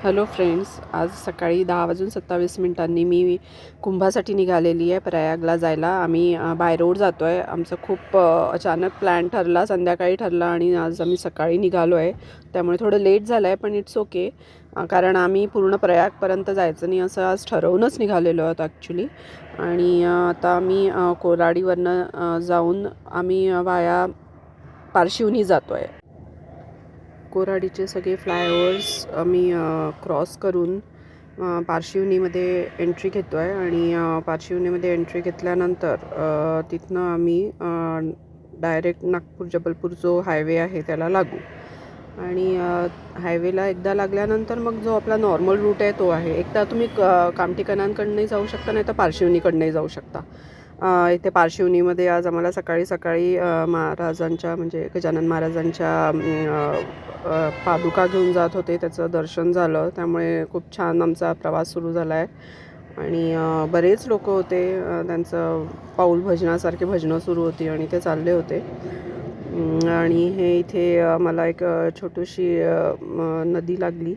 Hello friends, आज सकाळी 10:27 मी कुंभासाठी निघालेली आहे प्रयागला जायला. आम्ही बाय रोड जातो आहे. आमचं खूप अचानक प्लॅन ठरला, संध्याकाळी ठरला आणि आज आम्ही सकाळी निघालो आहे. त्यामुळे थोडं लेट झालं आहे, पण इट्स ओके. कारण आम्ही पूर्ण प्रयागपर्यंत जायचं नाही असं आज ठरवूनच निघालेलो आहोत ॲक्च्युली. आणि आता आम्ही कोराडीवरनं जाऊन आम्ही वाया पारशिवनी जातो आहे. कोराडीचे सगळे फ्लायओव्हर्स आम्ही क्रॉस करून पारशिवनीमध्ये एंट्री घेतो आहे. आणि पारशिवनीमध्ये एंट्री घेतल्यानंतर तिथनं आम्ही डायरेक्ट नागपूर जबलपूर जो हायवे आहे त्याला लागू. आणि हायवेला एकदा लागल्यानंतर मग जो आपला नॉर्मल रूट आहे तो आहे. एकदा तुम्ही कामठी कनांकडनंही जाऊ शकता, नाही तर पारशिवनीकडनंही जाऊ शकता. इथे पारशिवनीमध्ये आज आम्हाला सकाळी सकाळी महाराजांच्या म्हणजे गजानन महाराजांच्या पादुका घेऊन जात होते, त्याचं दर्शन झालं. त्यामुळे खूप छान आमचा प्रवास सुरू झाला आहे. आणि बरेच लोक होते, त्यांचं पाऊल भजनासारखे भजनं सुरू होती आणि ते चालले होते. आणि हे इथे मला एक छोटीशी नदी लागली.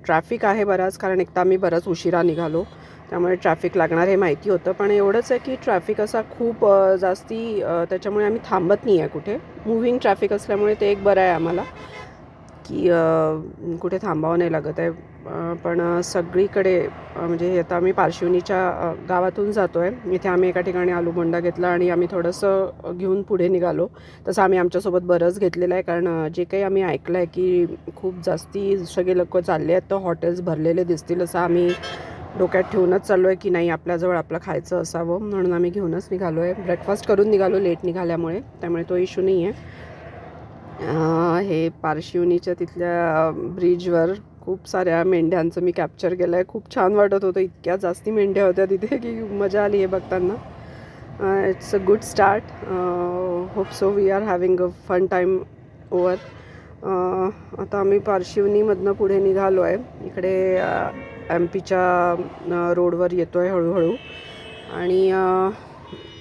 ट्रॅफिक आहे बराच, कारण एकदा आम्ही बराच उशिरा निघालो, त्यामुळे ट्रॅफिक लागणार हे माहिती होतं. पण एवढंच आहे की ट्रॅफिक असा खूप जास्ती त्याच्यामुळे आम्ही थांबत नाही आहे कुठे. मूव्हिंग ट्रॅफिक असल्यामुळे ते एक बरं आहे आम्हाला की कुठे थांबावं नाही लागत आहे. पण सगळीकडे म्हणजे हे आता आम्ही पारशिवनीच्या गावातून जातो आहे. इथे आम्ही एका ठिकाणी आलूबोंडा घेतला आणि आम्ही थोडंसं घेऊन पुढे निघालो. तसं आम्ही आमच्यासोबत बरंच घेतलेलं आहे, कारण जे काही आम्ही ऐकलं आहे की खूप जास्ती सगळे लोक चालले आहेत, तर हॉटेल्स भरलेले दिसतील असं आम्ही डोक्यात ठेवूनच चाललो आहे की नाही, आपल्याजवळ आपलं खायचं असावं, म्हणून आम्ही घेऊनच निघालो आहे. ब्रेकफास्ट करून निघालो लेट निघाल्यामुळे, त्यामुळे तो इश्यू नाही आहे. हे पारशिवनीच्या तिथल्या ब्रिजवर खूप साऱ्या मेंढ्यांचं मी कॅप्चर केलं आहे. खूप छान वाटत होतं, इतक्या जास्ती मेंढ्या होत्या तिथे की मजा आली आहे बघताना. It's a good start. Hope so we are having a fun time over. आता आम्ही पारशिवनीमधनं पुढे निघालो आहे. इकडे एम पीच्या रोडवर येतो आहे हळूहळू. आणि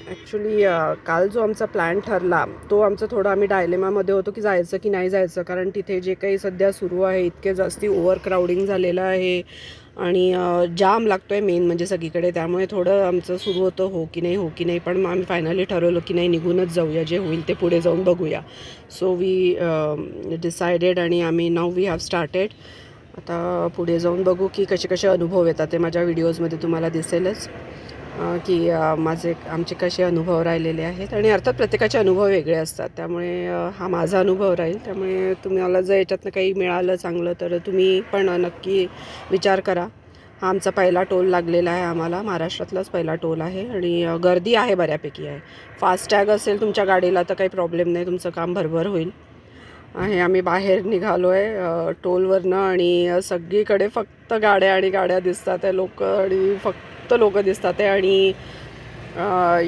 ॲक्च्युली काल जो आमचा प्लॅन ठरला तो आमचं थोडं आम्ही डायलेमामध्ये होतो की जायचं की नाही जायचं, कारण तिथे जे काही सध्या सुरू आहे इतके जास्ती ओव्हर क्राऊडिंग झालेलं आहे आणि जाम लागतो आहे मेन म्हणजे सगळीकडे. त्यामुळे थोडं आमचं सुरू होतं हो की नाही हो की नाही, पण मग आम्ही फायनली ठरवलं की नाही, निघूनच जाऊया, जे होईल ते पुढे जाऊन बघूया. सो वी डिसायडेड आणि आम्ही नाऊ वी हॅव स्टार्टेड. आता पुढे जाऊन बघू की कसे कसे अनुभव येतात. ते माझ्या व्हिडिओजमध्ये तुम्हाला दिसेलच की आमचे कसे अनुभव राहिलेले आहेत. आणि अर्थात प्रत्येकाचे अनुभव वेगळे असतात, त्यामुळे हा माझा अनुभव राहील. त्यामुळे तुम्हाला जर याच्यातनं काही मिळालं चांगलं तर तुम्ही पण नक्की विचार करा. हा आमचा पहिला टोल लागलेला आहे आम्हाला, महाराष्ट्रातलाच पहिला टोल आहे. आणि गर्दी आहे, बऱ्यापैकी आहे. फास्टॅग असेल तुमच्या गाडीला तर काही प्रॉब्लेम नाही, तुमचं काम भरभर होईल. आहे आम्ही बाहेर निघालो आहे टोलवरनं आणि सगळीकडे फक्त गाड्या आणि गाड्या दिसतात आहे, लोक आणि फक्त लोक दिसतात आहे. आणि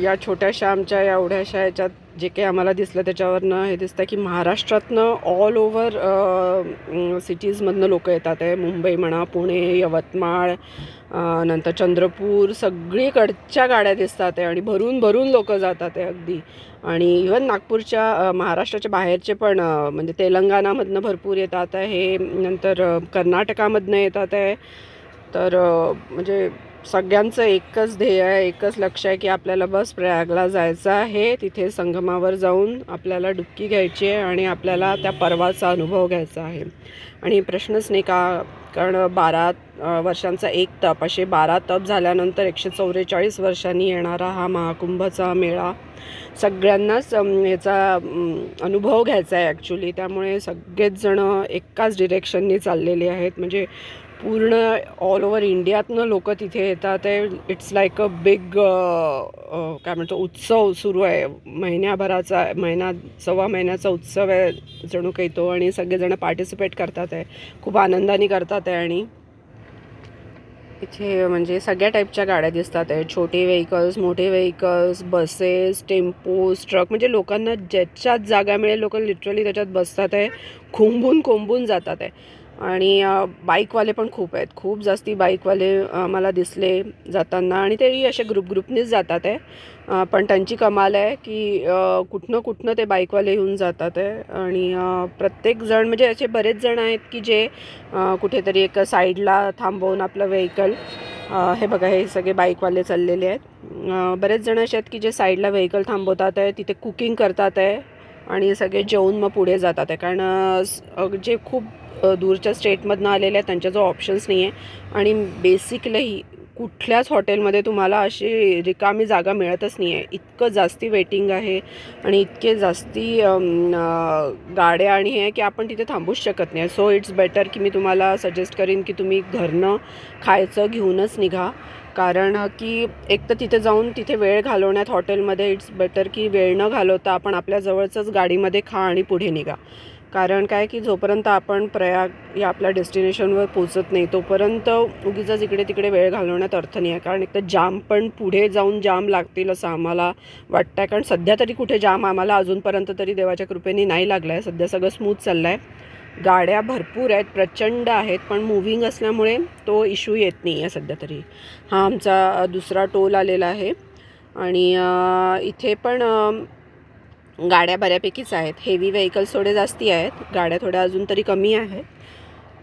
या छोट्याशा आमच्या या एवढ्याशा याच्यात जे काही आम्हाला दिसलं त्याच्यावरनं हे दिसतं की महाराष्ट्रातनं ऑल ओव्हर सिटीजमधनं लोक येतात आहे. मुंबई म्हणा, पुणे, यवतमाळ, नंतर चंद्रपूर, सगळीकडच्या गाड्या दिसतात आहे आणि भरून भरून लोक जातात आहे अगदी. आणि इवन नागपूरच्या महाराष्ट्राच्या बाहेरचे पण म्हणजे तेलंगणामधनं भरपूर येतात आहे, नंतर कर्नाटकामधनं येतात आहे. तर म्हणजे सगळ्यांचं एकच ध्येय आहे, एकच लक्ष आहे की आपल्याला बस प्रयागला जायचं आहे. तिथे संगमावर जाऊन आपल्याला डुबकी घ्यायची आहे आणि आपल्याला त्या पर्वाचा अनुभव घ्यायचा आहे. आणि प्रश्नच नाही का, कारण 12 वर्षांचा एक तप, असे 12 तप झाल्यानंतर 144 वर्षांनी येणारा हा महाकुंभचा मेळा सगळ्यांनाच याचा अनुभव घ्यायचा आहे ॲक्च्युली. त्यामुळे सगळेच जणं एकाच डिरेक्शननी चाललेले आहेत. म्हणजे पूर्ण ऑल ओव्हर इंडियातनं लोक तिथे येतात आहे. इट्स लाईक अ बिग काय म्हणतो उत्सव सुरू आहे, महिन्याभराचा, सव्वा महिन्याचा उत्सव आहे जणू काही तो. आणि सगळेजणं पार्टिसिपेट करतात आहे, खूप आनंदाने करतात आहे. आणि इथे म्हणजे सगळ्या टाईपच्या गाड्या दिसतात आहे, छोटे व्हेकल्स, मोठे व्हेकल्स, बसेस, टेम्पोज, ट्रक. म्हणजे लोकांना ज्याच्यात जागा मिळेल लोक लिटरली त्याच्यात बसतात आहे, कोंबून कोंबून जातात आहे. आणि बाईकवाले पण खूप आहेत, खूप जास्ती बाईकवाले मला दिसले जाताना आणि तेही असे ग्रुपनीच जातात आहे. पण त्यांची कमाल आहे की कुठनं ते बाईकवाले येऊन जातात आहे आणि प्रत्येकजण म्हणजे असे बरेच जण आहेत की जे कुठेतरी एक साईडला थांबवून आपलं व्हेकल, हे बघा हे सगळे बाईकवाले चाललेले आहेत. बरेच जण असे आहेत की जे साईडला व्हेकल थांबवतात आहे, तिथे कुकिंग करतात आहे आणि सगळे जेवून मग पुढे जातात आहे. कारण जे खूप दूरच्या स्टेटमधनं आलेले आहेत त्यांच्या जो ऑप्शन्स नाही आहे आणि बेसिकली कुठल्याच हॉटेलमध्ये तुम्हाला अशी रिकामी जागा मिळतच नाही आहे. इतकं जास्ती वेटिंग आहे आणि इतके जास्ती गाड्या आणि हे की आपण तिथे थांबूच शकत नाही. सो इट्स बेटर की मी तुम्हाला सजेस्ट करीन की तुम्ही घरनं खायचं घेऊनच निघा. कारण की एक तर तिथे जाऊन तिथे वेळ घालवण्यात हॉटेलमध्ये इट्स बेटर की वेळ न घालवता आपण आपल्या जवळचंच गाडीमध्ये खा आणि पुढे निघा. कारण काय की जोपर्यंत आपण प्रयाग या आपल्या डेस्टिनेशनवर पोचत नाही तोपर्यंत उगीचच इकडे तिकडे वेळ घालवण्यात अर्थ नाही आहे. कारण एक तर जाम पण पुढे जाऊन जाम लागतील असं आम्हाला वाटतं आहे. कारण सध्या तरी कुठे जाम आम्हाला अजूनपर्यंत तरी देवाच्या कृपेने नाही लागला आहे. सध्या सगळं स्मूथ चाललं आहे. गाड्या भरपूर आहेत, प्रचंड आहेत, पण मूव्हिंग असल्यामुळे तो इश्यू येत नाही आहे सध्या तरी. हा आमचा दुसरा टोल आलेला आहे आणि इथे पण गाड्या बऱ्यापैकीच आहेत. हेवी व्हेकल्स थोडे जास्ती आहेत, गाड्या थोड्या अजून तरी कमी आहेत.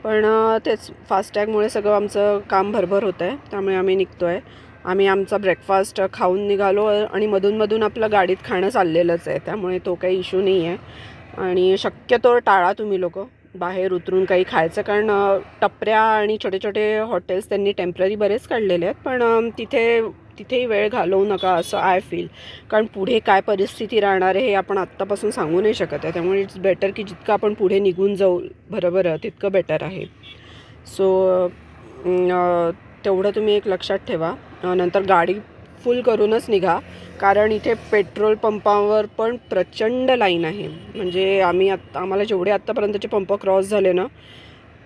पण तेच फास्टॅगमुळे सगळं आमचं काम भरभर होतं आहे, त्यामुळे आम्ही निघतो आहे. आम्ही आमचा ब्रेकफास्ट खाऊन निघालो आणि मधून आपलं गाडीत खाणं चाललेलंच आहे, त्यामुळे तो काही इश्यू नाही आहे. आणि शक्यतो टाळा तुम्ही लोकं बाहेर उतरून काही खायचं. कारण टपऱ्या आणि छोटे छोटे हॉटेल्स त्यांनी टेम्पररी बरेच काढलेले आहेत, पण तिथेही वेळ घालवू नका असं आय फील. कारण पुढे काय परिस्थिती राहणार आहे हे आपण आत्तापासून सांगू नाही शकत आहे. त्यामुळे इट्स बेटर की जितकं आपण पुढे निघून जाऊ बरं तितकं बेटर आहे. सो तेवढं तुम्ही एक लक्षात ठेवा. नंतर गाडी फुल करूनच निघा, कारण इथे पेट्रोल पंपावर पण प्रचंड लाईन आहे. म्हणजे आम्हाला जेवढे आत्तापर्यंतचे पंप क्रॉस झाले ना,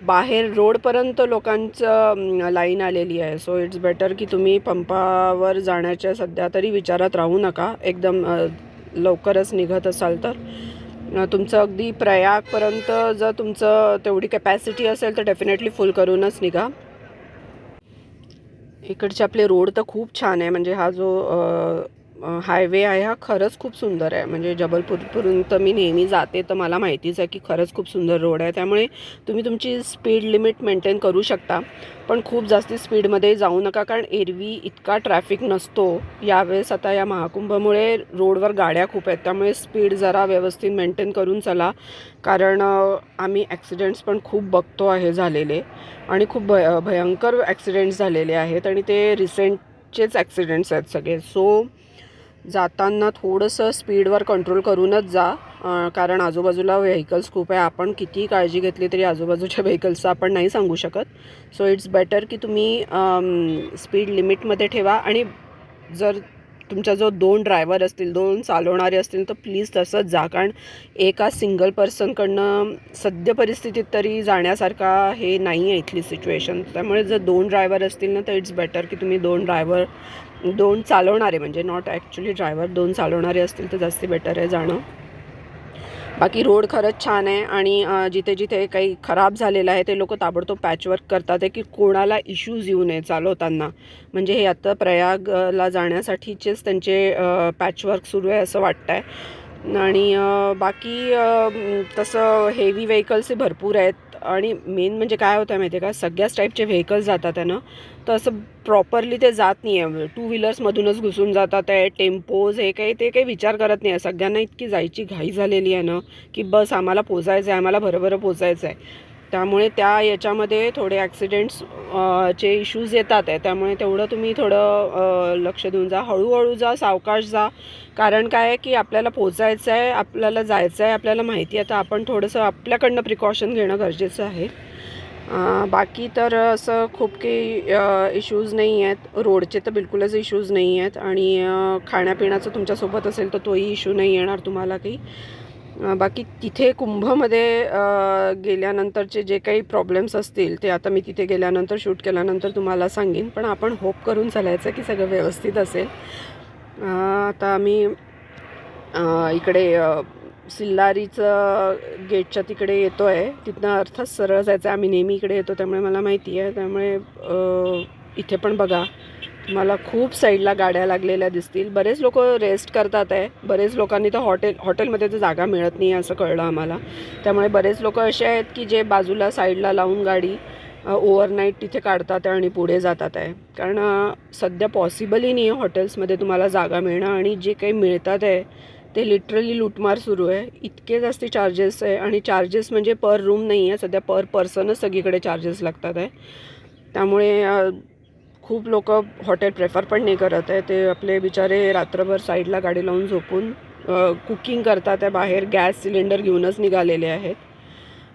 बाहेर रोडपर्यंत लोकांचं लाईन आलेली आहे. सो इट्स बेटर की तुम्ही पंपावर जाण्याच्या सध्या तरी विचारात राहू नका. एकदम लवकरच निघत असाल तर तुमचं अगदी प्रयागपर्यंत जर तुमचं तेवढी कॅपॅसिटी असेल तर डेफिनेटली फुल करूनच निघा. इकडचे आपले रोड तर खूप छान आहे. म्हणजे हा जो हायवे आहे हा खरंच खूप सुंदर आहे. म्हणजे जबलपूरपर्यंत मी नेहमी जाते तर मला माहितीच आहे की खरंच खूप सुंदर रोड आहे. त्यामुळे तुम्ही तुमची स्पीड लिमिट मेंटेन करू शकता, पण खूप जास्ती स्पीडमध्ये जाऊ नका. कारण एरवी इतका ट्रॅफिक नसतो. यावेळेस आता या महाकुंभमुळे रोडवर गाड्या खूप आहेत, त्यामुळे स्पीड जरा व्यवस्थित मेंटेन करून चला. कारण आम्ही ॲक्सिडेंट्स पण खूप बघतो आहे झालेले आणि खूप भयंकर ॲक्सिडेंट्स झालेले आहेत आणि ते रिसेंटचेच ॲक्सिडेंट्स आहेत सगळे. सो जाताना थोडंसं स्पीडवर कंट्रोल करूनच जा. कारण आजूबाजूला व्हेकल्स खूप आहे. आपण कितीही काळजी घेतली तरी आजूबाजूच्या व्हेकल्सचं आपण नाही सांगू शकत. सो इट्स बेटर की तुम्ही स्पीड लिमिटमध्ये ठेवा. आणि जर तुमच्या जो 2 ड्रायव्हर असतील, 2 चालवणारे असतील तर प्लीज तसंच जा. कारण एका सिंगल पर्सनकडनं सद्य परिस्थितीत तरी जाण्यासारखा हे नाही आहे इथली सिच्युएशन. त्यामुळे जर 2 ड्रायव्हर असतील ना तर इट्स बेटर की तुम्ही 2 चालवणारे, म्हणजे नॉट ॲक्च्युली ड्रायव्हर, 2 चालवणारे असतील तर जास्ती बेटर आहे जाणं. बाकी रोड खरंच छान आहे आणि जिथे जिथे काही खराब झालेलं आहे ते लोक ताबडतोब पॅचवर्क करतात आहे की कोणाला इश्यूज येऊ नये चालवताना. म्हणजे हे आता प्रयागला जाण्यासाठीचेच त्यांचे पॅचवर्क सुरू आहे असं वाटतं आहे. आणि बाकी तसं हेवी व्हेकल्सही भरपूर आहेत आणि मेन म्हणजे काय होतं आहे माहिती आहे का, सगळ्याच टाईपचे व्हेकल्स जातात आहे ना, तर असं प्रॉपरली ते जात नाही आहे. 2 व्हीलर्समधूनच घुसून जातात आहे, टेम्पोज हे काही ते काही विचार करत नाही आहे. सगळ्यांना इतकी जायची घाई झालेली आहे ना की बस आम्हाला पोचायचं आहे, आम्हाला भरभर पोचायचं आहे. त्यामुळे त्या याच्यामध्ये थोडे ॲक्सिडेंट्स चे इश्यूज येतात आहे. त्यामुळे तेवढं तुम्ही थोडं लक्ष देऊन जा, हळूहळू जा, सावकाश जा. कारण काय आहे की आपल्याला पोचायचं आहे, आपल्याला जायचं आहे, आपल्याला माहिती आहे, तर आपण थोडंसं आपल्याकडनं प्रिकॉशन घेणं गरजेचं आहे. बाकी तर असं खूप काही इश्यूज नाही आहेत. रोडचे तर बिलकुलच इश्यूज नाही आहेत आणि खाण्यापिण्याचं तुमच्यासोबत असेल तर तोही इश्यू नाही येणार तुम्हाला काही. बाकी तिथे कुंभमध्ये गेल्यानंतरचे जे काही प्रॉब्लेम्स असतील ते आता मी तिथे गेल्यानंतर शूट केल्यानंतर तुम्हाला सांगेन. पण आपण होप करून चालायचं की सगळं व्यवस्थित असेल. आता आम्ही इकडे सिल्लारीचं गेटच्या तिकडे येतो आहे. तिथनं अर्थात सरळ जायचं आहे. आम्ही नेहमी इकडे येतो त्यामुळे मला माहिती आहे. त्यामुळे इथे पण बघा तुम्हाला खूप साईडला गाड्या लागलेल्या दिसतील. बरेच लोक रेस्ट करतात आहे. बरेच लोकांनी तर हॉटेलमध्ये तर जागा मिळत नाही असं कळलं आम्हाला. त्यामुळे बरेच लोक असे आहेत की जे बाजूला साईडला लावून गाडी ओव्हरनाईट तिथे काढतात आहे आणि पुढे जातात आहे. कारण सध्या पॉसिबलही नाही आहे हॉटेल्समध्ये तुम्हाला जागा मिळणं, आणि जे काही मिळतात आहे ते लिटरली लूटमार सुरू आहे. इतके जास्त चार्जेस आहे, आणि चार्जेस म्हणजे पर रूम नाही आहे, सध्या पर पर्सनच सगळीकडे चार्जेस लागतात आहे. त्यामुळे खूप लोक हॉटेल प्रेफर पण नाही करत आहे. ते आपले बिचारे रात्रभर साईडला गाडी लावून झोपून कुकिंग करतात आहे. बाहेर गॅस सिलेंडर घेऊनच निघालेले आहेत,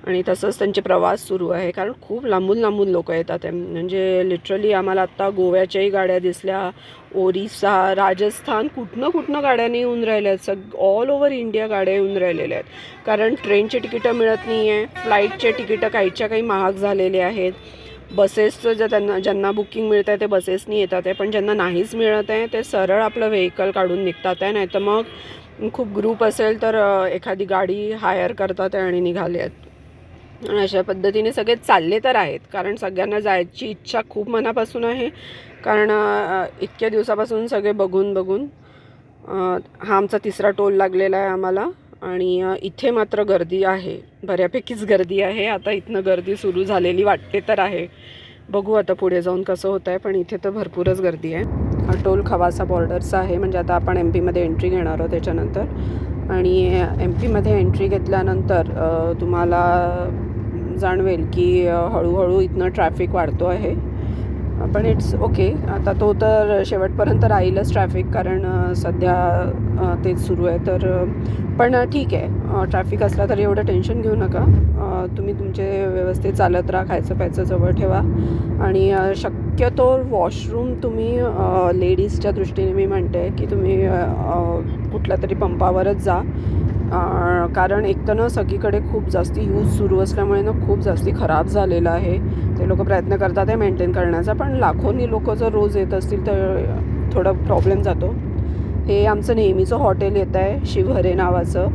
आणि तसंच त्यांचे प्रवास सुरू आहे. कारण खूप लांबून लांबून लोक येतात आहे. म्हणजे लिटरली आम्हाला आत्ता गोव्याच्याही गाड्या दिसल्या, ओरिसा, राजस्थान, कुठनं गाड्याने येऊन राहिल्या आहेत. ऑल ओव्हर इंडिया गाड्या येऊन राहिलेल्या आहेत. कारण ट्रेनचे तिकीटं मिळत नाही आहे, फ्लाईटचे तिकीटं काहीच्या काही महाग झालेले आहेत. बसेसचं ज्यांना बुकिंग मिळत आहे ते बसेसनी येतात आहे, पण ज्यांना नाहीच मिळत आहे ते सरळ आपलं व्हेकल काढून निघतात आहे. नाही तर मग खूप ग्रुप असेल तर एखादी गाडी हायर करतात आहे आणि निघाले आहेत. आणि अशा पद्धतीने सगळे चालले तर आहेत, कारण सगळ्यांना जायची इच्छा खूप मनापासून आहे. कारण इतक्या दिवसापासून सगळे बघून हा आमचा तिसरा टोल लागलेला आहे आम्हाला. आणि इथे मात्र गर्दी आहे, बऱ्यापैकीच गर्दी आहे. आता इथनं गर्दी सुरू झालेली वाटते तर आहे. बघू आता पुढे जाऊन कसं होतं आहे, पण इथे तर भरपूरच गर्दी आहे. हा टोल खवासा बॉर्डरचा आहे. म्हणजे आता आपण MP मध्ये एंट्री घेणार आहोत त्याच्यानंतर. आणि MP मध्ये एंट्री घेतल्यानंतर तुम्हाला जाणवेल की हळूहळू इथनं ट्रॅफिक वाढतो आहे. पण इट्स ओके. आता तो तर शेवटपर्यंत राहीलच ट्रॅफिक, कारण सध्या तेच सुरू आहे. तर पण ठीक आहे, ट्रॅफिक असला तरी एवढं टेन्शन घेऊ नका. तुम्ही तुमचे व्यवस्थित चालत राहा, खायचं प्यायचं जवळ ठेवा. आणि शक्यतो वॉशरूम तुम्ही लेडीजच्या दृष्टीने मी म्हणते की तुम्ही कुठल्या तरी पंपावरच जा. कारण एक तर ना सगळीकडे खूप जास्ती यूज सुरू असल्यामुळे ना खूप जास्ती खराब झालेलं आहे. ते लोक प्रयत्न करतात आहे मेंटेन करण्याचा, पण लाखोनी लोक जर रोज येत असतील तर थोडा प्रॉब्लेम जातो. हे आमचं नेहमीचं हॉटेल येतं आहे, शिवहरे नावाचं.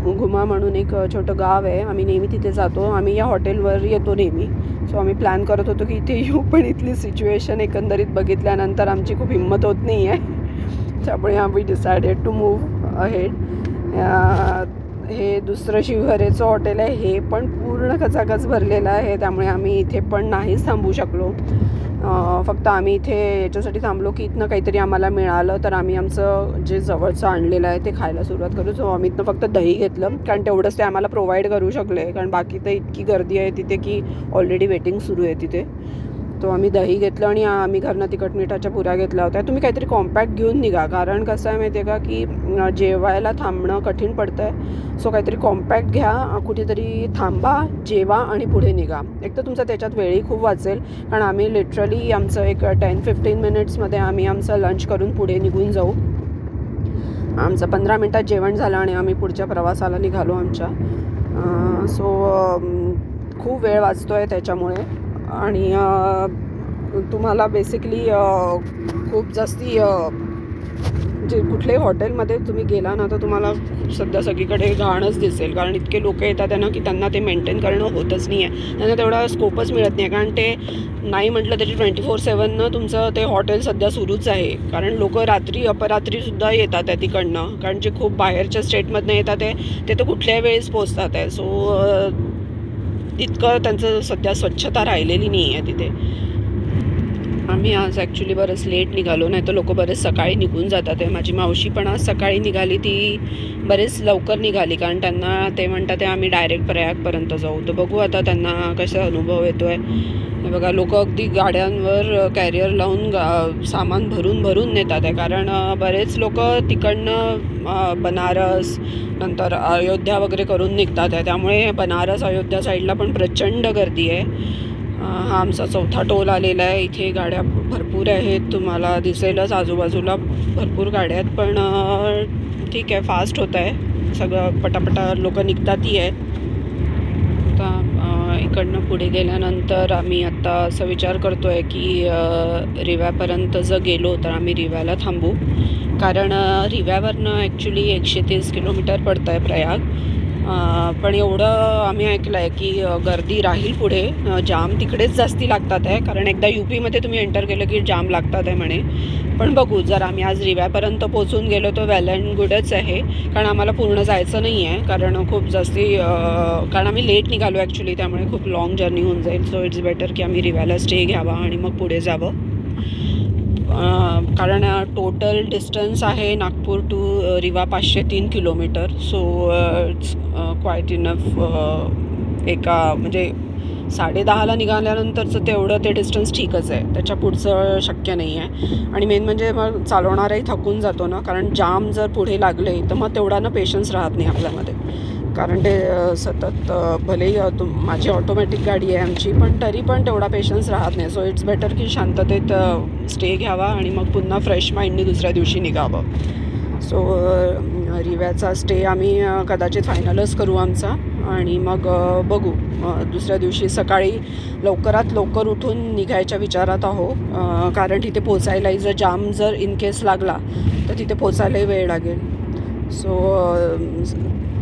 घुमा म्हणून एक छोटं गाव आहे. आम्ही नेहमी तिथे जातो. आम्ही या हॉटेलवर येतो नेहमी. सो आम्ही प्लॅन करत होतो की इथे येऊ, पण इथली सिच्युएशन एकंदरीत बघितल्यानंतर आमची खूप हिंमत होत नाही आहे. त्यामुळे आम्ही डिसायडेड टू मूव्ह अहेड. हे दुसरं शिवहरेचं हॉटेल आहे. हे पण पूर्ण खचाखच भरलेलं आहे, त्यामुळे आम्ही इथे पण नाहीच थांबू शकलो. फक्त आम्ही इथे याच्यासाठी थांबलो की इथनं काहीतरी आम्हाला मिळालं तर आम्ही आमचं जे जवळचं आणलेलं आहे ते खायला सुरुवात करू. सो आम्ही इथनं फक्त दही घेतलं, कारण तेवढंच ते आम्हाला प्रोव्हाइड करू शकले. कारण बाकी तर इतकी गर्दी आहे तिथे की ऑलरेडी वेटिंग सुरू आहे तिथे. तो आम्ही दही घेतलं, आणि आम्ही घरनं तिखट मिठाच्या पुऱ्या घेतल्या होत्या. तुम्ही काहीतरी कॉम्पॅक्ट घेऊन निघा, कारण कसं आहे माहिती आहे का की जेवायला थांबणं कठीण पडतं आहे. सो काहीतरी कॉम्पॅक्ट घ्या, कुठेतरी थांबा, जेवा आणि पुढे निघा. एक तर तुमचा त्याच्यात वेळही खूप वाचेल, कारण आम्ही लिटरली आमचं एक 10-15 मिनिट्समध्ये आम्ही आमचं लंच करून पुढे निघून जाऊ. आमचं 15 मिनटात जेवण झालं आणि आम्ही पुढच्या प्रवासाला निघालो आमच्या. सो खूप वेळ वाचतो आहे त्याच्यामुळे. आणि तुम्हाला बेसिकली खूप जास्ती जे कुठल्याही हॉटेलमध्ये तुम्ही गेला ना तर तुम्हाला सध्या सगळीकडे घाणच दिसेल, कारण इतके लोक येतात त्यांना की त्यांना ते मेंटेन करणं होतच नाही आहे. त्यांना तेवढा स्कोपच मिळत नाही आहे, कारण ते नाही म्हटलं तरी 24/7 तुमचं ते हॉटेल सध्या सुरूच आहे. कारण लोक रात्री अपरात्रीसुद्धा येतात आहे तिकडनं, कारण जे खूप बाहेरच्या स्टेटमधनं येतात आहे ते तर कुठल्याही वेळेस पोचतात आहे. सो इतकं त्यांचं सध्या स्वच्छता राहिलेली नाही आहे तिथे. आम्ही आज ॲक्च्युली बरंच लेट निघालो, नाही तर लोक बरेच सकाळी निघून जातात आहे. माझी मावशी पण आज सकाळी निघाली, ती बरेच लवकर निघाली, कारण त्यांना ते म्हणतात आम्ही डायरेक्ट प्रयागपर्यंत जाऊ. तर बघू आता त्यांना कसा अनुभव येतो आहे. हे बघा, लोक अगदी गाड्यांवर कॅरियर लावून सामान भरून नेतात आहे, कारण बरेच लोक तिकडनं बनारस नंतर अयोध्या वगैरे करून निघतात आहे. त्यामुळे बनारस अयोध्या साईडला पण प्रचंड गर्दी आहे. हा आमचा चौथा टोल आलेला आहे. इथे गाड्या भरपूर आहेत, तुम्हाला दिसेलच आजूबाजूला भरपूर गाड्या आहेत. पण ठीक आहे, फास्ट होत आहे सगळं, पटापटा लोक निघतातही आहेत. आता इकडनं पुढे गेल्यानंतर आम्ही आता असं विचार करतो आहे की रिव्यापर्यंत जर गेलो तर आम्ही रिव्याला थांबू. कारण रिव्यावरनं ॲक्च्युली 130 किलोमीटर पडतं आहे प्रयाग. पण एवढं आम्ही ऐकलं आहे की गर्दी राहील पुढे, जाम तिकडेच जास्ती लागतात आहे, कारण एकदा UPमध्ये तुम्ही एंटर केलं की जाम लागतात आहे म्हणे. पण बघू, जर आम्ही आज रिव्यापर्यंत पोचून गेलो तर वेल अँड गुडच आहे, कारण आम्हाला पूर्ण जायचं नाही आहे, कारण खूप जास्ती कारण आम्ही लेट निघालो ॲक्च्युली, त्यामुळे खूप लाँग जर्नी होऊन जाईल. सो इट्स बेटर की आम्ही रिव्याला स्टे घ्यावा आणि मग पुढे जावं. कारण टोटल डिस्टन्स आहे Nagpur to Rewa 503 kilometre. So it's quite enough. एका म्हणजे 10:30ला निघाल्यानंतरचं तेवढं ते डिस्टन्स ठीकच आहे, त्याच्या पुढचं शक्य नाही आहे. आणि मेन म्हणजे मग चालवणाराही थकून जातो ना, कारण जाम जर पुढे लागले तर मग तेवढा ना पेशन्स राहत नाही आपल्यामध्ये, कारण ते सतत भलेही माझी ऑटोमॅटिक गाडी आहे आमची, पण तरी पण तेवढा पेशन्स राहत नाही. सो इट्स बेटर की शांततेत स्टे घ्यावा आणि मग पुन्हा फ्रेश माइंडने दुसऱ्या दिवशी निघावं. सो रिव्याचा स्टे आम्ही कदाचित फायनलच करू आमचा, आणि मग बघू दुसऱ्या दिवशी सकाळी लवकरात लवकर उठून निघायच्या विचारात आहो, कारण तिथे पोचायलाही जर जाम जर इन केस लागला तर तिथे पोचायलाही वेळ लागेल. सो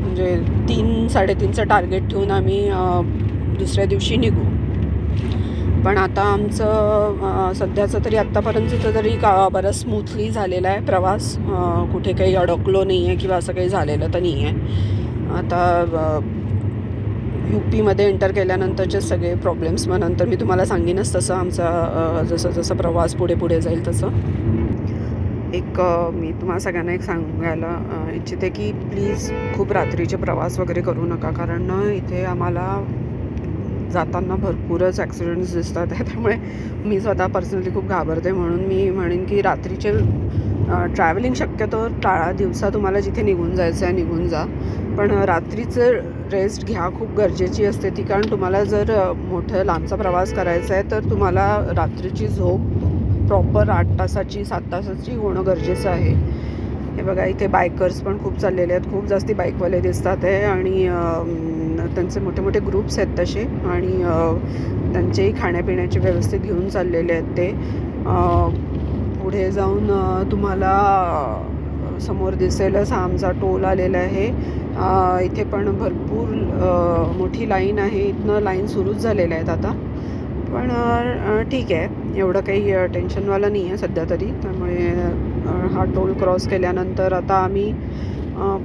म्हणजे 3-3:30चं टार्गेट ठेवून आम्ही दुसऱ्या दिवशी निघू. पण आता आमचं सध्याचं तरी आत्तापर्यंतचं तरी बरंच स्मूथली झालेला आहे प्रवास, कुठे काही अडकलो नाही आहे किंवा असं काही झालेलं तर नाही आहे. आता UPमध्ये एंटर केल्यानंतरचे सगळे प्रॉब्लेम्स मग नंतर मी तुम्हाला सांगेनच, तसं आमचा जसं जसं प्रवास पुढे जाईल तसं. मी तुम्हाला सगळ्यांना एक सांगायला इच्छिते की प्लीज खूप रात्रीचे प्रवास वगैरे करू नका, कारण इथे आम्हाला जाताना भरपूरच ॲक्सिडेंट्स दिसतात आहे. त्यामुळे मी स्वतः पर्सनली खूप घाबरते, म्हणून मी म्हणेन की रात्रीचे ट्रॅव्हलिंग शक्यतो टाळा. दिवसा तुम्हाला जिथे निघून जायचं आहे निघून जा, पण रात्रीचं रेस्ट घ्या, खूप गरजेची असते ती. कारण तुम्हाला जर मोठं लांबचा प्रवास करायचा आहे तर तुम्हाला रात्रीची झोप प्रॉपर 8 तासाची 7 तासाची होणं गरजेचं आहे. हे बघा, इथे बायकर्स पण खूप चाललेले आहेत, खूप जास्ती बाईकवाले दिसतात आहे, आणि त्यांचे मोठे मोठे ग्रुप्स आहेत तसे, आणि त्यांचेही खाण्यापिण्याची व्यवस्था घेऊन चाललेले आहेत ते. पुढे जाऊन तुम्हाला समोर दिसेलच हा आमचा टोल आलेला आहे. इथे पण भरपूर मोठी लाईन आहे, इथनं लाईन सुरूच झालेल्या आहेत आता. पण ठीक आहे, एवढं काही टेन्शनवालं नाही आहे सध्या तरी. त्यामुळे हा टोल क्रॉस केल्यानंतर आता आम्ही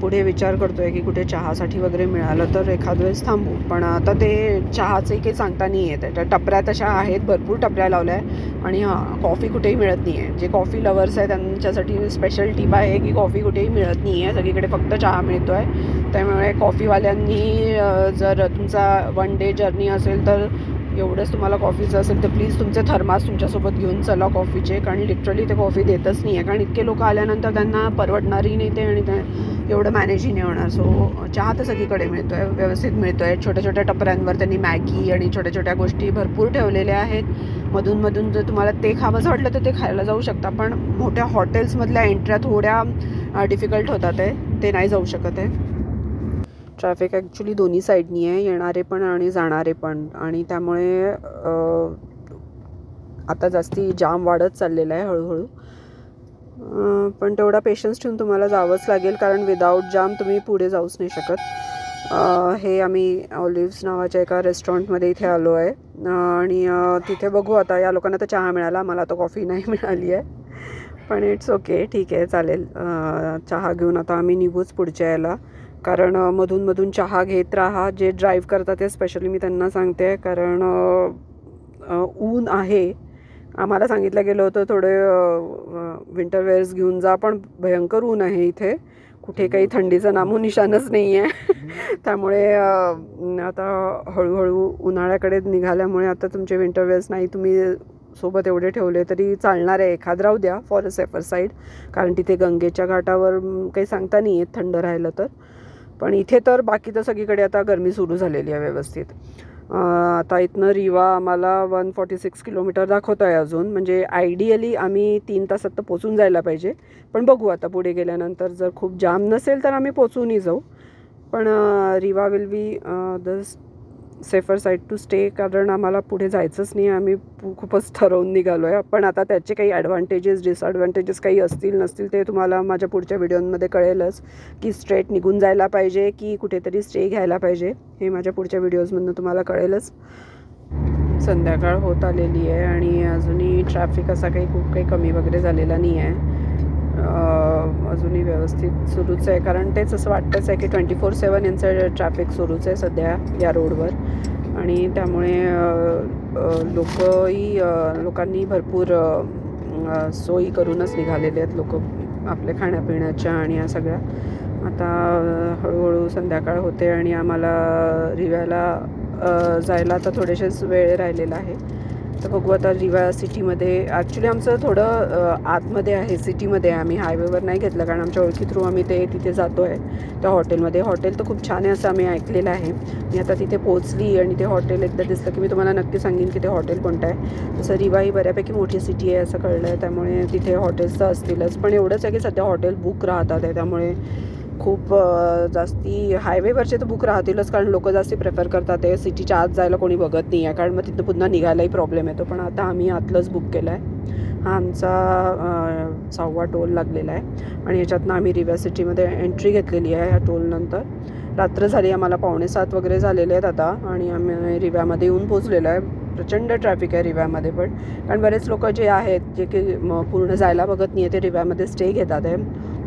पुढे विचार करतो आहे की कुठे चहासाठी वगैरे मिळालं तर एखाद वेळेस थांबू. पण आता ते चहाचंही काही सांगता नाही आहे, त्याच्या टपऱ्या तशा आहेत, भरपूर टपऱ्या लावल्या आहे, आणि कॉफी कुठेही मिळत नाही आहे. जे कॉफी लवर्स आहे त्यांच्यासाठी स्पेशल टिप आहे की कॉफी कुठेही मिळत नाही आहे, सगळीकडे फक्त चहा मिळतो आहे. त्यामुळे कॉफीवाल्यांनी जर तुमचा 1 डे जर्नी असेल तर एवढंच तुम्हाला कॉफीचं असेल तर प्लीज तुमचे थर्मास तुमच्यासोबत घेऊन चला कॉफीचे, कारण लिटरली ते कॉफी देतच नाही आहे, कारण इतके लोक आल्यानंतर त्यांना परवडणारही नाही ते, आणि एवढं मॅनेजही नाही होणार. सो चहा तर सगळीकडे मिळतो आहे, व्यवस्थित मिळतो आहे. छोट्या छोट्या टपऱ्यांवर त्यांनी मॅगी आणि छोट्या छोट्या गोष्टी भरपूर ठेवलेल्या आहेत. मधून जर तुम्हाला ते खावंसं वाटलं तर ते खायला जाऊ शकता, पण मोठ्या हॉटेल्समधल्या एंट्र्या थोड्या डिफिकल्ट होतात आहे, ते नाही जाऊ शकत आहे. ट्रॅफिक ॲक्च्युली दोन्ही साईडनी आहे, येणारे पण आणि जाणारे पण, आणि त्यामुळे आता जास्ती जाम वाढत चाललेला आहे हळूहळू. पण तेवढा पेशन्स ठेवून तुम्हाला जावंच लागेल, कारण विदाऊट जाम तुम्ही पुढे जाऊच नाही शकत. हे आम्ही ऑलिव्स नावाच्या एका रेस्टॉरंटमध्ये इथे आलो आहे, आणि तिथे बघू आता. या लोकांना तर चहा मिळाला, मला तर कॉफी नाही मिळाली आहे, पण इट्स ओके, ठीक आहे, चालेल. चहा घेऊन आता आम्ही निघूच पुढच्या याला, कारण मधून चहा घेत राहा. जे ड्राईव्ह करतात ते स्पेशली मी त्यांना सांगते, कारण ऊन आहे. आम्हाला सांगितलं गेलं होतं थोडे विंटर वेअर्स घेऊन जा, पण भयंकर ऊन आहे इथे, कुठे काही थंडीचं नामोनिशाणच नाही आहे. त्यामुळे आता हळूहळू उन्हाळ्याकडे निघाल्यामुळे आता तुमचे विंटर वेअर्स नाही तुम्ही सोबत एवढे ठेवले तरी चालणार आहे, एखाद राहू द्या फॉर अ सेफर साईड, कारण तिथे गंगेच्या घाटावर काही सांगता नाही येत थंड राहिलं तर. पण इथे तर बाकी तर सगळीकडे आता गरमी सुरू झालेली आहे व्यवस्थित. आता इथनं रिवा आम्हाला 146 किलोमीटर दाखवतो आहे अजून, म्हणजे आयडियली आम्ही 3 तासात तर पोचून जायला पाहिजे. पण बघू आता पुढे गेल्यानंतर, जर खूप जाम नसेल तर आम्ही पोचूनही जाऊ. पण Rewa will be safer side to stay, कारण आम्हाला पुढे जायचंच नाही, आम्ही खूपच ठरवून निघालो आहे. पण आता त्याचे काही ॲडव्हान्टेजेस डिसॲडव्हान्टेजेस काही असतील नसतील ते तुम्हाला माझ्या पुढच्या व्हिडिओमध्ये कळेलच, की स्ट्रेट निघून जायला पाहिजे की कुठेतरी स्टे घ्यायला पाहिजे, हे माझ्या पुढच्या व्हिडिओजमधून तुम्हाला कळेलच. संध्याकाळ होत आलेली आहे आणि अजूनही ट्रॅफिक असा खूप काही कमी वगैरे झालेला नाही आहे. अजूनही व्यवस्थित सुरूच आहे, कारण तेच असं वाटतंच आहे की 24/7 यांचं ट्रॅफिक सुरूच आहे सध्या या रोडवर. आणि त्यामुळे लोकांनी भरपूर सोयी करूनच निघालेले आहेत लोक आपल्या खाण्यापिण्याच्या आणि या सगळ्या. आता हळूहळू संध्याकाळ होते आणि आम्हाला रिव्याला जायला आता थोडेसेच वेळ राहिलेला आहे. तर बघू आता रिवा सिटीमध्ये, ॲक्च्युली आमचं थोडं आतमध्ये आहे, सिटीमध्ये आहे. आम्ही हायवेवर नाही घेतलं, कारण आमच्या ओळखी थ्रू आम्ही तिथे जातो आहे त्या हॉटेलमध्ये. हॉटेल तर खूप छान आहे असं आम्ही ऐकलेलं आहे. मी आता तिथे पोचली आणि ते हॉटेल एकदा दिसलं की मी तुम्हाला नक्की सांगेन की ते हॉटेल कोणतं आहे. तसं रिवा ही बऱ्यापैकी मोठी सिटी आहे असं कळलं आहे, त्यामुळे तिथे हॉटेल्स तर असतीलच. पण एवढंच आहे की सध्या हॉटेल बुक राहतात आहे, त्यामुळे खूप जास्ती हायवेवरचे तर बुक राहतीलच, कारण लोक जास्ती प्रेफर करतात ते. सिटीच्या आत जायला कोणी बघत नाही आहे, कारण मग तिथं पुन्हा निघायलाही प्रॉब्लेम येतो. पण आता आम्ही आतलंच बुक केलं आहे. हा आमचा 6वा टोल लागलेला आहे आणि याच्यातनं आम्ही रिवा सिटीमध्ये एंट्री घेतलेली आहे. ह्या टोलनंतर रात्र झाली, आम्हाला 6:45 वगैरे झालेले आहेत आता, आणि आम्ही रिव्यामध्ये येऊन पोचलेलो आहे. प्रचंड ट्रॅफिक आहे रिव्यामध्ये पण, कारण बरेच लोक जे आहेत जे की पूर्ण जायला बघत नाही आहे ते रिव्यामध्ये स्टे घेतात आहे.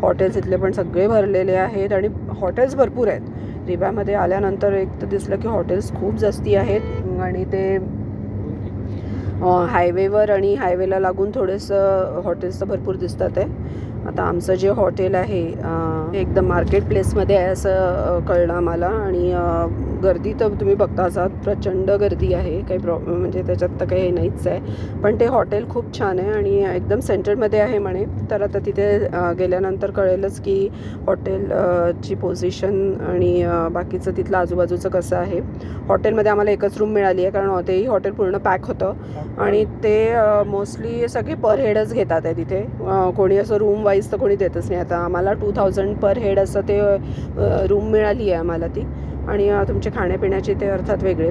हॉटेल्स इथले पण सगळे भरलेले आहेत आणि हॉटेल्स भरपूर आहेत. रिव्यामध्ये आल्यानंतर एक तर दिसलं की हॉटेल्स खूप जास्ती आहेत आणि ते हायवेवर आणि हायवेला लागून थोडंसं हॉटेल्स तर भरपूर दिसतात आहे. आता आमचं जे हॉटेल आहे एकदम मार्केट प्लेसमध्ये आहे असं कळलं आम्हाला. आणि गर्दी तर तुम्ही बघता असाल, प्रचंड गर्दी आहे, काही म्हणजे त्याच्यात तर काही हे नाहीच आहे. पण ते हॉटेल खूप छान आहे आणि एकदम सेंटरमध्ये आहे म्हणे. तर आता तिथे गेल्यानंतर कळेलच की हॉटेलची पोझिशन आणि बाकीचं तिथलं आजूबाजूचं कसं आहे. हॉटेलमध्ये आम्हाला एकच रूम मिळाली आहे, कारण तेही हॉटेल पूर्ण पॅक होतं आणि ते मोस्टली सगळे पर हेडच घेतात आहे तिथे. कोणी असं रूम वाईज तर कोणी देतच नाही. आता आम्हाला 2000 पर हेड असं ते रूम मिळाली आहे आम्हाला ती, आणि तुमचे खाण्यापिण्याचे ते अर्थात वेगळे.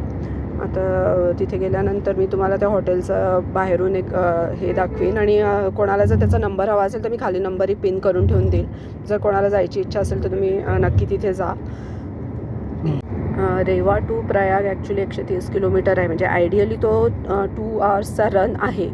आता तिथे गेल्यानंतर मी तुम्हाला त्या हॉटेलचं बाहेरून एक हे दाखवेन, आणि कोणाला जर त्याचा नंबर हवा असेल तर मी खाली नंबरही पिन करून ठेवून देईल. जर कोणाला जायची इच्छा असेल तर तुम्ही नक्की तिथे जा. Rewa to Prayag actually 130 kilometre आहे, म्हणजे आयडियली तो 2 आवर्सचा रन आहे.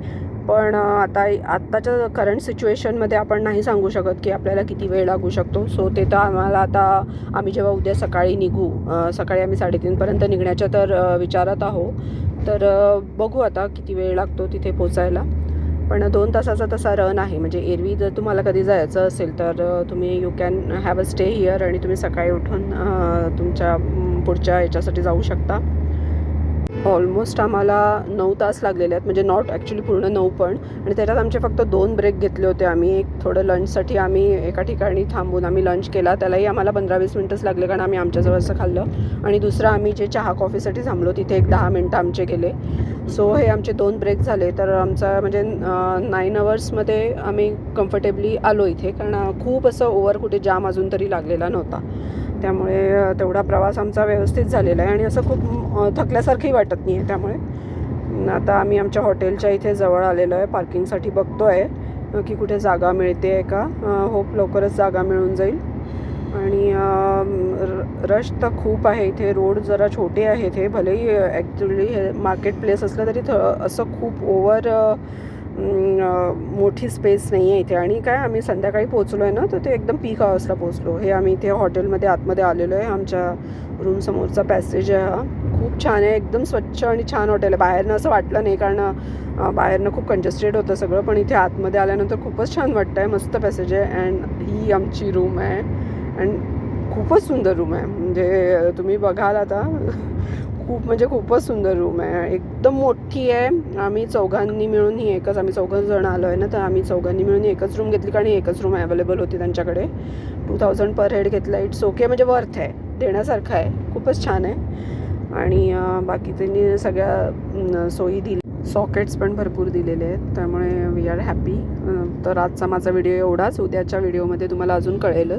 पण आत्ताच्या करंट सिच्युएशनमध्ये आपण नाही सांगू शकत की आपल्याला किती वेळ लागू शकतो. सो ते तर आम्ही जेव्हा उद्या सकाळी निघू, सकाळी आम्ही 3:30पर्यंत निघण्याच्या तर विचारात आहोत. तर बघू आता किती वेळ लागतो तिथे पोचायला. पण 2 तासाचा तसा रन आहे, म्हणजे एरवी जर तुम्हाला कधी जायचं असेल तर तुम्ही you can have a stay here आणि तुम्ही सकाळी उठून तुमच्या पुढच्या याच्यासाठी जाऊ शकता. ऑलमोस्ट आम्हाला 9 तास लागलेले आहेत, म्हणजे नॉट ॲक्च्युली पूर्ण 9 पण, आणि त्याच्यात आमचे फक्त 2 ब्रेक घेतले होते आम्ही. एक थोडं लंचसाठी आम्ही एका ठिकाणी थांबून आम्ही लंच केला, त्यालाही आम्हाला 15-20 मिनटंच लागले, कारण आम्ही आमच्याजवळचं खाल्लं. आणि दुसरं आम्ही जे चहा कॉफीसाठी थांबलो तिथे एक 10 मिनटं आमचे गेले. सो हे आमचे 2 ब्रेक झाले. तर आमचा म्हणजे 9 आवर्समध्ये आम्ही कम्फर्टेबली आलो इथे, कारण खूप असं ओव्हर कुठे जाम अजून तरी लागलेला नव्हता. त्यामुळे तेवढा प्रवास आमचा व्यवस्थित झालेला आहे आणि असं खूप थकल्यासारखंही वाटत नाही आहे. त्यामुळे आता आम्ही आमच्या हॉटेलच्या इथे जवळ आलेलो आहे, पार्किंगसाठी बघतो आहे की कुठे जागा मिळते आहे का. होप लवकरच जागा मिळून जाईल. आणि रश तर खूप आहे इथे. रोड जरा छोटे आहेत हे, भलेही ॲक्च्युली हे मार्केट प्लेस असलं तरी असं खूप ओव्हर मोठी स्पेस नाही आहे इथे. आणि काय आम्ही संध्याकाळी पोचलो आहे ना, तर ते एकदम पीक आवर्सला पोचलो. हे आम्ही इथे हॉटेलमध्ये आतमध्ये आलेलो आहे. आमच्या रूमसमोरचा पॅसेज आहे हा, खूप छान आहे, एकदम स्वच्छ आणि छान हॉटेल आहे. बाहेरनं असं वाटलं नाही, कारण बाहेरनं खूप कंजेस्टेड होतं सगळं, पण इथे आतमध्ये आल्यानंतर खूपच छान वाटतं आहे. मस्त पॅसेज आहे. अँड ही आमची रूम आहे, अँड खूपच सुंदर रूम आहे. म्हणजे तुम्ही बघाल आता, म्हणजे खूपच सुंदर रूम आहे, एकदम मोठी आहे. आम्ही चौघांनी मिळून आम्ही 4 जण आलो आहे ना, तर आम्ही 4 मिळून एकच रूम घेतली, कारण एकच रूम अवेलेबल होती त्यांच्याकडे. 2000 पर हेड घेतला. इट्स ओके, म्हणजे वर्थ आहे, देण्यासारखं आहे, खूपच छान आहे. आणि बाकी त्यांनी सगळ्या सोयी दिली, सॉकेट्स पण भरपूर दिलेले आहेत, त्यामुळे वी आर हॅपी. तर आजचा माझा व्हिडिओ एवढाच. उद्याच्या व्हिडिओमध्ये तुम्हाला अजून कळेलच.